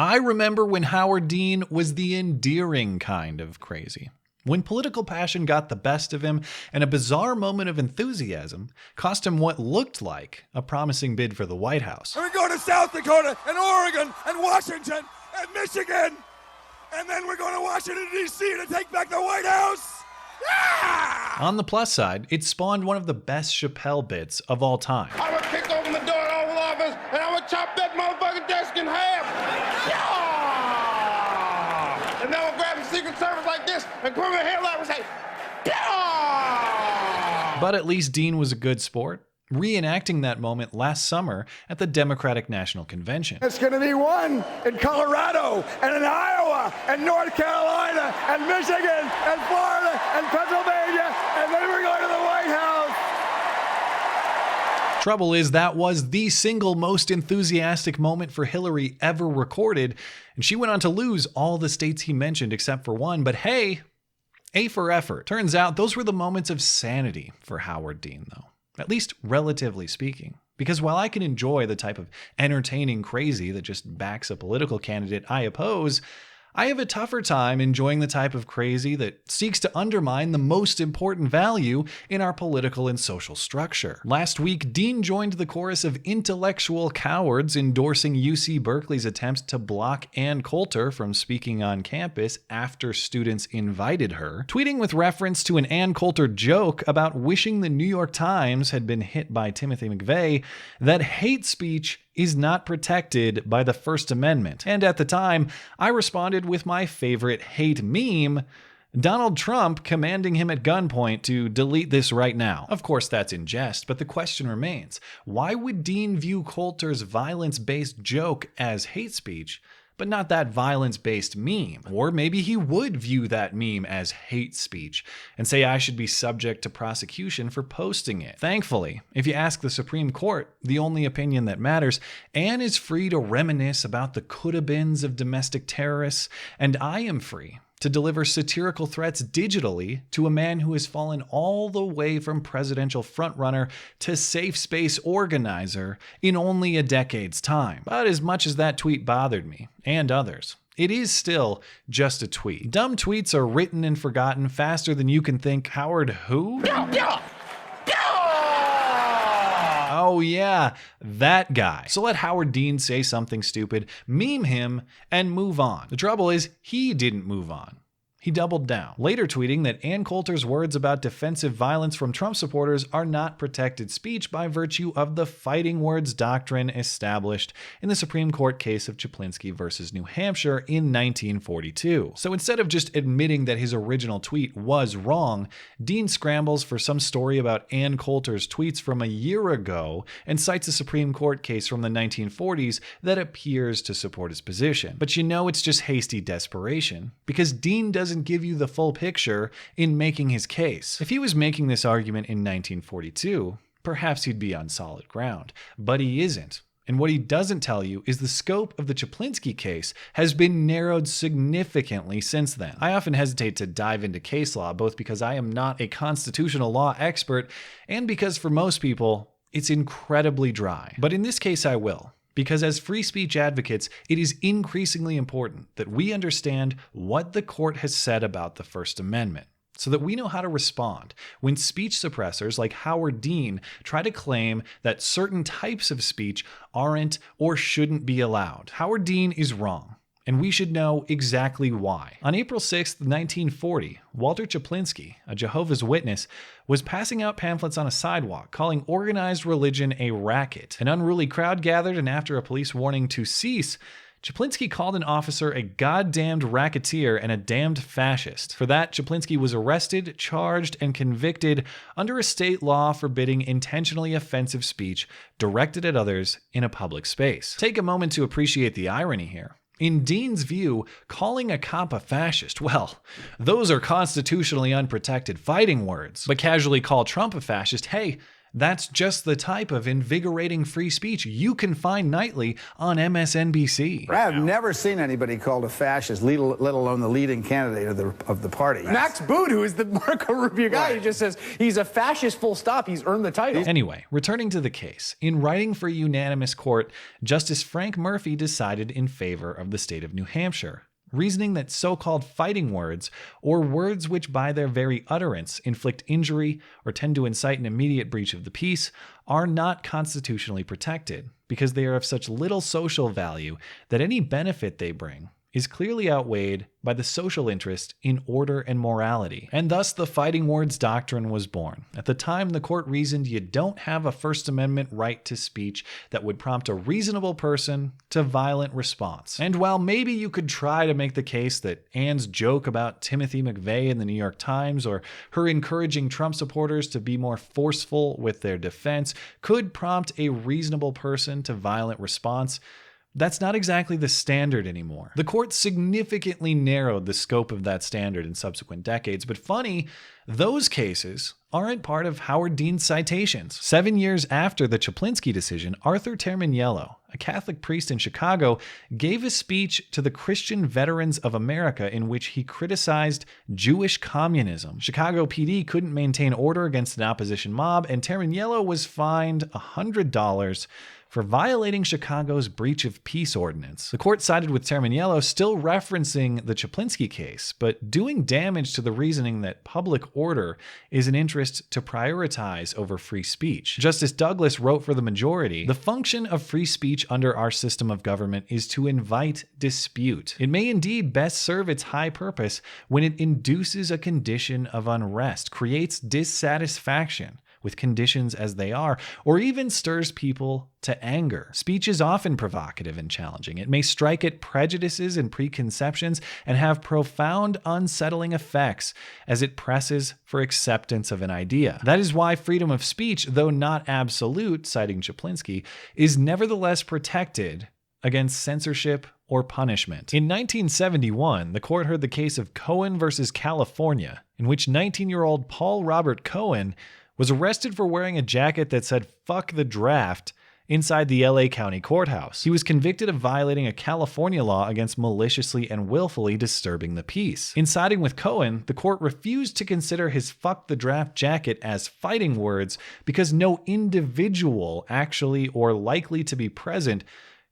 I remember when Howard Dean was the endearing kind of crazy. When political passion got the best of him and a bizarre moment of enthusiasm cost him what looked like a promising bid for the White House. And we go to South Dakota and Oregon and Washington and Michigan. And then we're going to Washington, D.C. to take back the White House. Yeah! On the plus side, it spawned one of the best Chappelle bits of all time. I would kick open the door to the Oval Office and I would chop that motherfucking desk in half. Yeah! And then I would grab the Secret Service like this and put my hair like and say, yeah! But at least Dean was a good sport, reenacting that moment last summer at the Democratic National Convention. It's going to be one in Colorado and in Iowa and North Carolina and Michigan and Florida and Pennsylvania, and then we're going to the White House. Trouble is, that was the single most enthusiastic moment for Hillary ever recorded, and she went on to lose all the states he mentioned except for one, but hey, A for effort. Turns out those were the moments of sanity for Howard Dean, though. At least relatively speaking. Because while I can enjoy the type of entertaining crazy that just backs a political candidate I oppose, I have a tougher time enjoying the type of crazy that seeks to undermine the most important value in our political and social structure. Last week, Dean joined the chorus of intellectual cowards endorsing UC Berkeley's attempt to block Ann Coulter from speaking on campus after students invited her, tweeting with reference to an Ann Coulter joke about wishing the New York Times had been hit by Timothy McVeigh that hate speech is not protected by the First Amendment. And at the time, I responded with my favorite hate meme, Donald Trump commanding him at gunpoint to delete this right now. Of course, that's in jest, but the question remains, why would Dean view Coulter's violence-based joke as hate speech, but not that violence-based meme? Or maybe he would view that meme as hate speech and say I should be subject to prosecution for posting it. Thankfully, if you ask the Supreme Court, the only opinion that matters, Anne is free to reminisce about the coulda-beens of domestic terrorists, and I am free to deliver satirical threats digitally to a man who has fallen all the way from presidential frontrunner to safe space organizer in only a decade's time. But as much as that tweet bothered me, and others, it is still just a tweet. Dumb tweets are written and forgotten faster than you can think. Howard who? Oh yeah, that guy. So let Howard Dean say something stupid, meme him, and move on. The trouble is, he didn't move on. He doubled down, later tweeting that Ann Coulter's words about defensive violence from Trump supporters are not protected speech by virtue of the fighting words doctrine established in the Supreme Court case of Chaplinsky versus New Hampshire in 1942. So instead of just admitting that his original tweet was wrong, Dean scrambles for some story about Ann Coulter's tweets from a year ago and cites a Supreme Court case from the 1940s that appears to support his position. But you know it's just hasty desperation, because Dean doesn't give you the full picture in making his case. If he was making this argument in 1942, perhaps he'd be on solid ground, but he isn't. And what he doesn't tell you is the scope of the Chaplinsky case has been narrowed significantly since then. I often hesitate to dive into case law, both because I am not a constitutional law expert and because for most people, it's incredibly dry. But in this case, I will. Because as free speech advocates, it is increasingly important that we understand what the court has said about the First Amendment, so that we know how to respond when speech suppressors like Howard Dean try to claim that certain types of speech aren't or shouldn't be allowed. Howard Dean is wrong, and we should know exactly why. On April 6, 1940, Walter Chaplinsky, a Jehovah's Witness, was passing out pamphlets on a sidewalk calling organized religion a racket. An unruly crowd gathered, and after a police warning to cease, Chaplinsky called an officer a goddamned racketeer and a damned fascist. For that, Chaplinsky was arrested, charged, and convicted under a state law forbidding intentionally offensive speech directed at others in a public space. Take a moment to appreciate the irony here. In Dean's view, calling a cop a fascist, well, those are constitutionally unprotected fighting words. But casually call Trump a fascist, hey, That's just the type of invigorating free speech you can find nightly on MSNBC. I have never seen anybody called a fascist, let alone the leading candidate of the party. Max Boot, who is the Marco Rubio guy, who just says he's a fascist, full stop. He's earned the title. Anyway, returning to the case. In writing for a unanimous court, Justice Frank Murphy decided in favor of the state of New Hampshire, reasoning that so-called fighting words, or words which by their very utterance inflict injury or tend to incite an immediate breach of the peace, are not constitutionally protected because they are of such little social value that any benefit they bring is clearly outweighed by the social interest in order and morality. And thus the fighting words doctrine was born. At the time, the court reasoned you don't have a First Amendment right to speech that would prompt a reasonable person to violent response. And while maybe you could try to make the case that Anne's joke about Timothy McVeigh in the New York Times, or her encouraging Trump supporters to be more forceful with their defense, could prompt a reasonable person to violent response, that's not exactly the standard anymore. The court significantly narrowed the scope of that standard in subsequent decades, but funny, those cases aren't part of Howard Dean's citations. 7 years after the Chaplinsky decision, Arthur Terminiello, a Catholic priest in Chicago, gave a speech to the Christian Veterans of America in which he criticized Jewish communism. Chicago PD couldn't maintain order against an opposition mob, and Terminiello was fined $100 for violating Chicago's breach of peace ordinance. The court sided with Terminiello, still referencing the Chaplinsky case, but doing damage to the reasoning that public order is an interest to prioritize over free speech. Justice Douglas wrote for the majority, "The function of free speech under our system of government is to invite dispute. It may indeed best serve its high purpose when it induces a condition of unrest, creates dissatisfaction with conditions as they are, or even stirs people to anger. Speech is often provocative and challenging. It may strike at prejudices and preconceptions and have profound unsettling effects as it presses for acceptance of an idea. That is why freedom of speech, though not absolute," citing Chaplinsky, "is nevertheless protected against censorship or punishment." In 1971, the court heard the case of Cohen versus California, in which 19-year-old Paul Robert Cohen was arrested for wearing a jacket that said "fuck the draft" inside the LA County Courthouse. He was convicted of violating a California law against maliciously and willfully disturbing the peace. In siding with Cohen, the court refused to consider his "fuck the draft" jacket as fighting words because no individual actually or likely to be present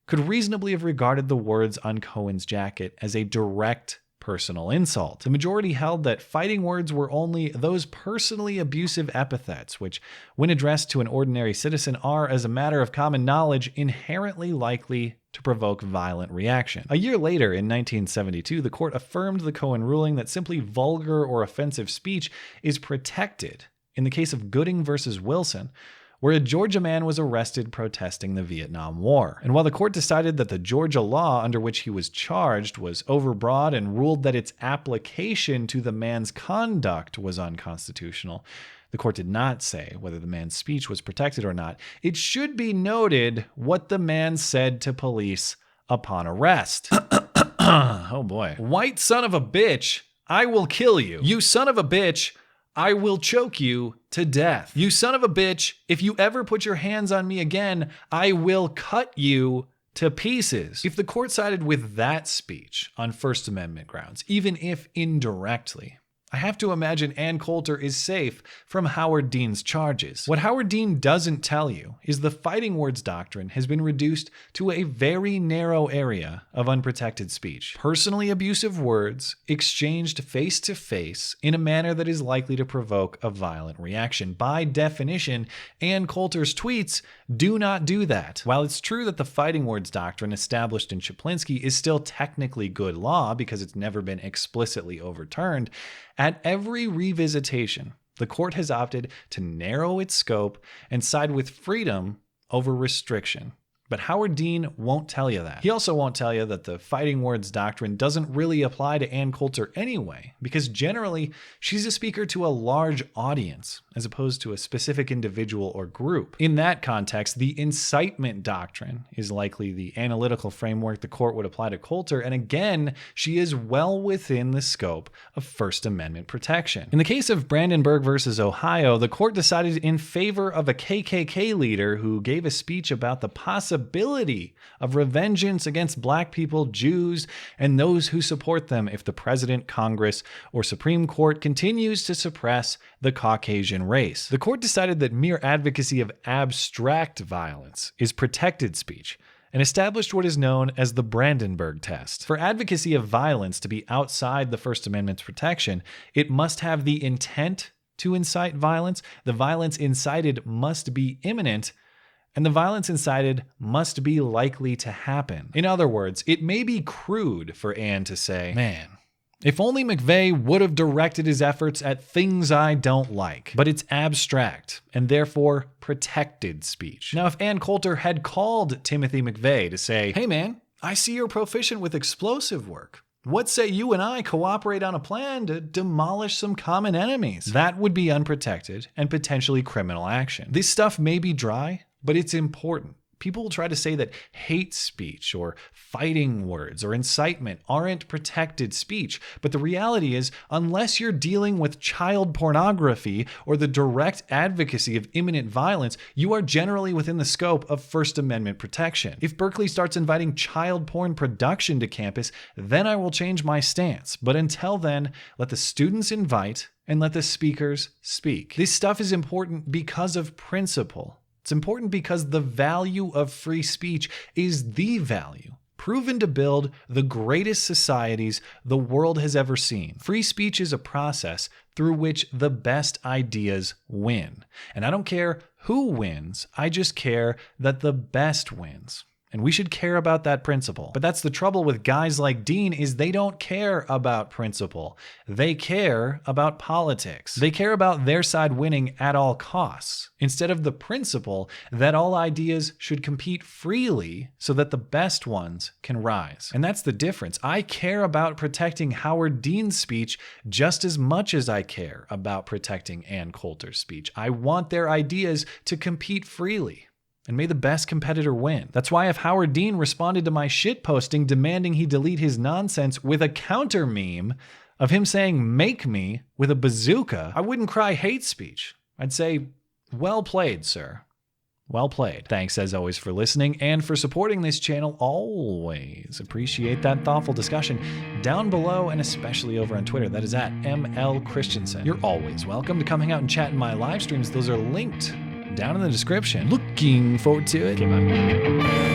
could reasonably have regarded the words on Cohen's jacket as a direct personal insult. The majority held that fighting words were only those personally abusive epithets, which, when addressed to an ordinary citizen, are, as a matter of common knowledge, inherently likely to provoke violent reaction. A year later, in 1972, the court affirmed the Cohen ruling that simply vulgar or offensive speech is protected in the case of Gooding versus Wilson, where a Georgia man was arrested protesting the Vietnam War. And while the court decided that the Georgia law under which he was charged was overbroad and ruled that its application to the man's conduct was unconstitutional, the court did not say whether the man's speech was protected or not. It should be noted what the man said to police upon arrest. Oh boy. "White son of a bitch, I will kill you. You son of a bitch, I will choke you to death. You son of a bitch, if you ever put your hands on me again, I will cut you to pieces." If the court sided with that speech on First Amendment grounds, even if indirectly, I have to imagine Ann Coulter is safe from Howard Dean's charges. What Howard Dean doesn't tell you is the fighting words doctrine has been reduced to a very narrow area of unprotected speech. Personally abusive words exchanged face to face in a manner that is likely to provoke a violent reaction. By definition, Ann Coulter's tweets do not do that. While it's true that the fighting words doctrine established in Chaplinsky is still technically good law because it's never been explicitly overturned, at every revisitation, the court has opted to narrow its scope and side with freedom over restriction, But Howard Dean won't tell you that. He also won't tell you that the fighting words doctrine doesn't really apply to Ann Coulter anyway, because generally she's a speaker to a large audience as opposed to a specific individual or group. In that context, the incitement doctrine is likely the analytical framework the court would apply to Coulter, and again, she is well within the scope of First Amendment protection. In the case of Brandenburg versus Ohio, the court decided in favor of a KKK leader who gave a speech about the possibility of revengeance against black people, Jews, and those who support them if the president, Congress, or Supreme Court continues to suppress the Caucasian race. The court decided that mere advocacy of abstract violence is protected speech and established what is known as the Brandenburg test. For advocacy of violence to be outside the First Amendment's protection, it must have the intent to incite violence, the violence incited must be imminent, and the violence incited must be likely to happen. In other words, it may be crude for Ann to say, man, if only McVeigh would have directed his efforts at things I don't like. But it's abstract and therefore protected speech. Now, if Ann Coulter had called Timothy McVeigh to say, hey man, I see you're proficient with explosive work. What say you and I cooperate on a plan to demolish some common enemies? That would be unprotected and potentially criminal action. This stuff may be dry, but it's important. People will try to say that hate speech or fighting words or incitement aren't protected speech, but the reality is, unless you're dealing with child pornography or the direct advocacy of imminent violence, you are generally within the scope of First Amendment protection. If Berkeley starts inviting child porn production to campus, then I will change my stance. But until then, let the students invite and let the speakers speak. This stuff is important because of principle. It's important because the value of free speech is the value proven to build the greatest societies the world has ever seen. Free speech is a process through which the best ideas win. And I don't care who wins, I just care that the best wins. And we should care about that principle. But that's the trouble with guys like Dean, is they don't care about principle. They care about politics. They care about their side winning at all costs, instead of the principle that all ideas should compete freely so that the best ones can rise. And that's the difference. I care about protecting Howard Dean's speech just as much as I care about protecting Ann Coulter's speech. I want their ideas to compete freely. And may the best competitor win. That's why if Howard Dean responded to my shitposting demanding he delete his nonsense with a counter meme of him saying "make me" with a bazooka, I wouldn't cry hate speech. I'd say, well played, sir. Well played. Thanks as always for listening and for supporting this channel. Always appreciate that thoughtful discussion down below and especially over on Twitter. That is at ML Christiansen. You're always welcome to come hang out and chat in my live streams. Those are linked down in the description. Looking forward to it. Okay, bye.